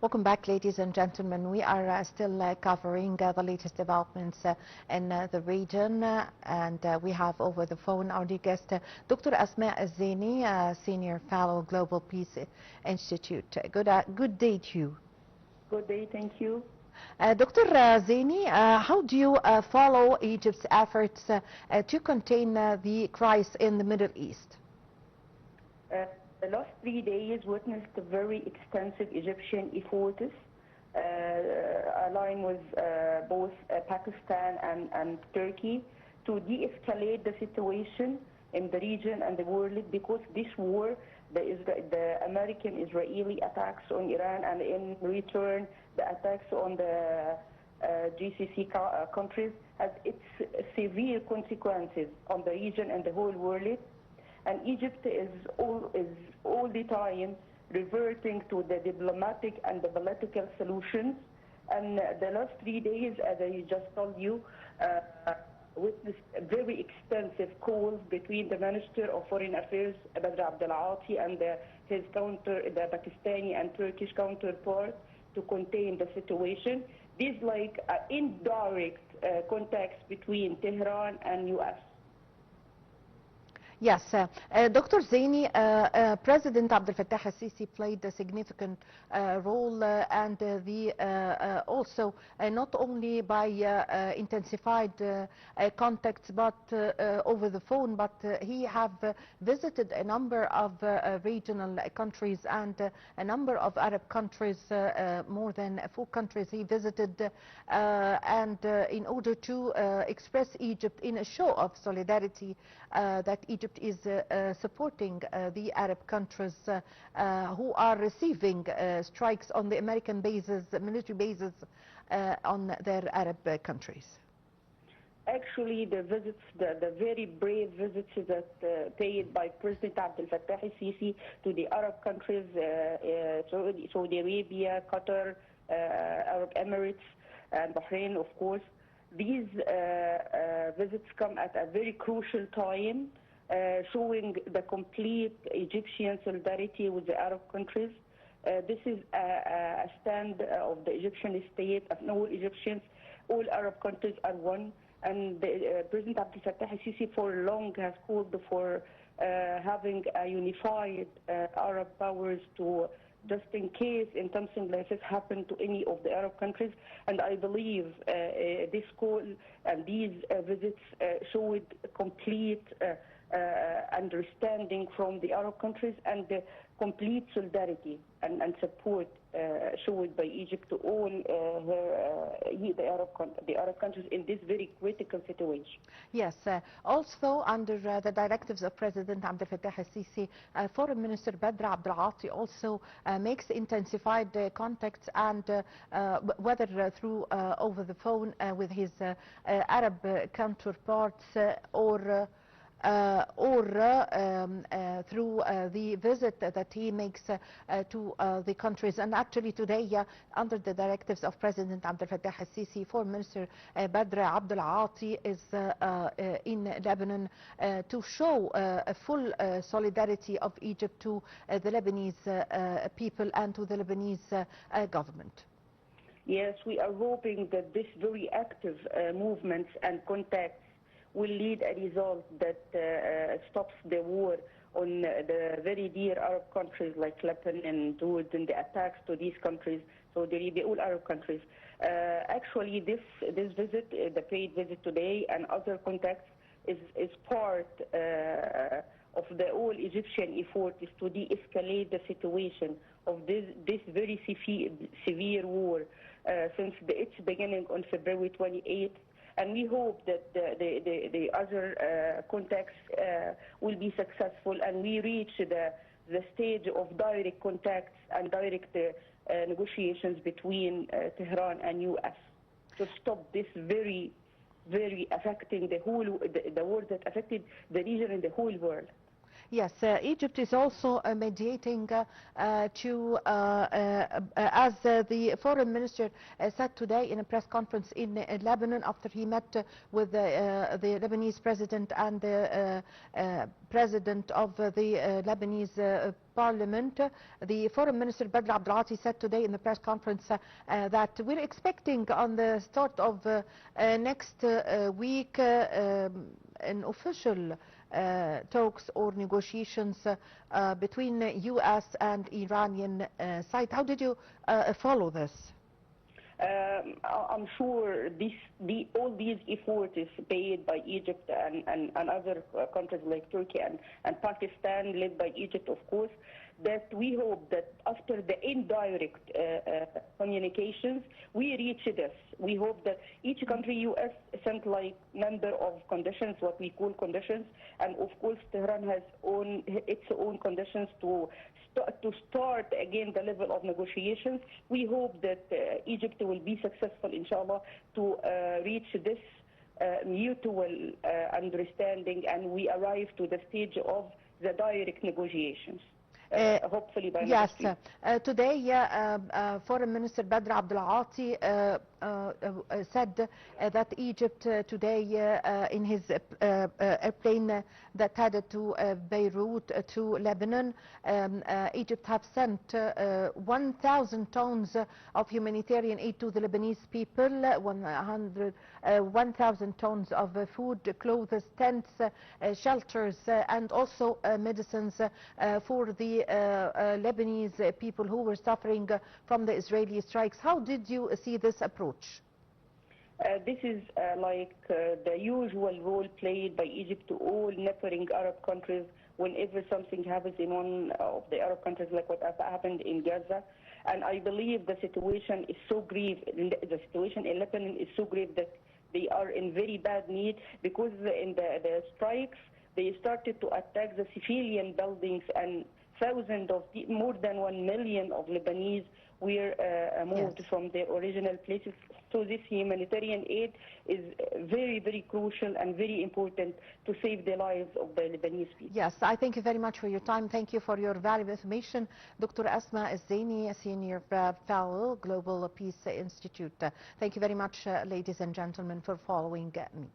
Welcome back, ladies and gentlemen. We are still covering the latest developments in the region, and we have over the phone our dear guest, Dr. Asmaa Elzieny, Senior Fellow, Global Peace Institute. Good day to you. Good day, thank you. Dr. Elzieny, how do you follow Egypt's efforts to contain the crisis in the Middle East? The last 3 days witnessed a very extensive Egyptian efforts aligned with both Pakistan and Turkey to de-escalate the situation in the region and the world, because this war, the American-Israeli attacks on Iran, and in return the attacks on the GCC countries, has its severe consequences on the region and the whole world. And Egypt is all the time reverting to the diplomatic and the political solutions. And the last 3 days, as I just told you, witnessed very extensive calls between the Minister of Foreign Affairs, Badr Abdel-Ati, and his the Pakistani and Turkish counterpart to contain the situation. These like indirect contacts between Tehran and U.S. Yes, Dr. Elzieny, President Abdel Fattah al-Sisi played a significant role, and also not only by intensified contacts, but over the phone, but he have visited a number of regional countries and a number of Arab countries, more than 4 countries he visited, and in order to express Egypt in a show of solidarity that Egypt is supporting the Arab countries who are receiving strikes on the American bases, military bases on their Arab countries. Actually, the visits, the very brave visits that paid by President Abdel Fattah al-Sisi to the Arab countries, Saudi Arabia, Qatar, Arab Emirates, and Bahrain, of course. These visits come at a very crucial time, showing the complete Egyptian solidarity with the Arab countries. This is a stand of the Egyptian state, of all Egyptians. All Arab countries are one, and President Abdel Fattah al-Sisi for long has called for having a unified Arab powers to, just in case in something like this happen to any of the Arab countries. And I believe this call and these visits showed complete understanding from the Arab countries, and the complete solidarity and support showed by Egypt to all the Arab countries in this very critical situation. Yes, also under the directives of President Abdel Fattah al-Sisi, Foreign Minister Badr Abdel-Ati also makes intensified contacts, and whether through over the phone with his Arab counterparts or through the visit that he makes to the countries. And actually today, under the directives of President Abdel Fattah al-Sisi, Foreign Minister Badr Abdel-Ati is in Lebanon to show a full solidarity of Egypt to the Lebanese people and to the Lebanese government. Yes, we are hoping that this very active movements and contacts will lead a result that stops the war on the very dear Arab countries like Lebanon and Jordan, the attacks to these countries, Saudi Arabia, all Arab countries. Actually, this visit, the paid visit today, and other contacts is part of the all Egyptian effort is to de-escalate the situation of this very severe war since its beginning on February 28th. And we hope that the other contacts will be successful, and we reach the stage of direct contacts and direct negotiations between Tehran and U.S. to stop this very, very affecting the whole, the war that affected the region and the whole world. Yes, Egypt is also mediating as the foreign minister said today in a press conference in Lebanon after he met with the Lebanese president and the president of the Lebanese parliament. The foreign minister Badr Abdelati said today in the press conference that we're expecting on the start of next week an official talks or negotiations between U.S. and Iranian side. How did you follow this? I'm sure all these efforts is paid by Egypt and other countries like Turkey and Pakistan, led by Egypt, of course, that we hope that after the indirect communications, we reach this. We hope that each country, U.S. sent like number of conditions, what we call conditions, and of course Tehran has its own conditions to start again the level of negotiations. We hope that Egypt will be successful, inshallah, to reach this mutual understanding, and we arrive to the stage of the direct negotiations. Hopefully by yes, next week. Today Foreign Minister Badr Abdelati said that Egypt today in his airplane that headed to Beirut to Lebanon, Egypt have sent 1,000 tons of humanitarian aid to the Lebanese people, 1,000 tons of food, clothes, tents, shelters, and also medicines for the Lebanese people who were suffering from the Israeli strikes. How did you see this approach? This is like the usual role played by Egypt to all neighboring Arab countries whenever something happens in one of the Arab countries, like what happened in Gaza. And I believe the situation is so grave, the situation in Lebanon is so grave that they are in very bad need, because in the strikes, they started to attack the civilian buildings, and thousands of, more than 1 million of Lebanese were moved from their original places. So this humanitarian aid is very, very crucial and very important to save the lives of the Lebanese people. Yes, I thank you very much for your time. Thank you for your valuable information. Dr. Asmaa Elzieny, Senior Fellow, Global Peace Institute. Thank you very much, ladies and gentlemen, for following me.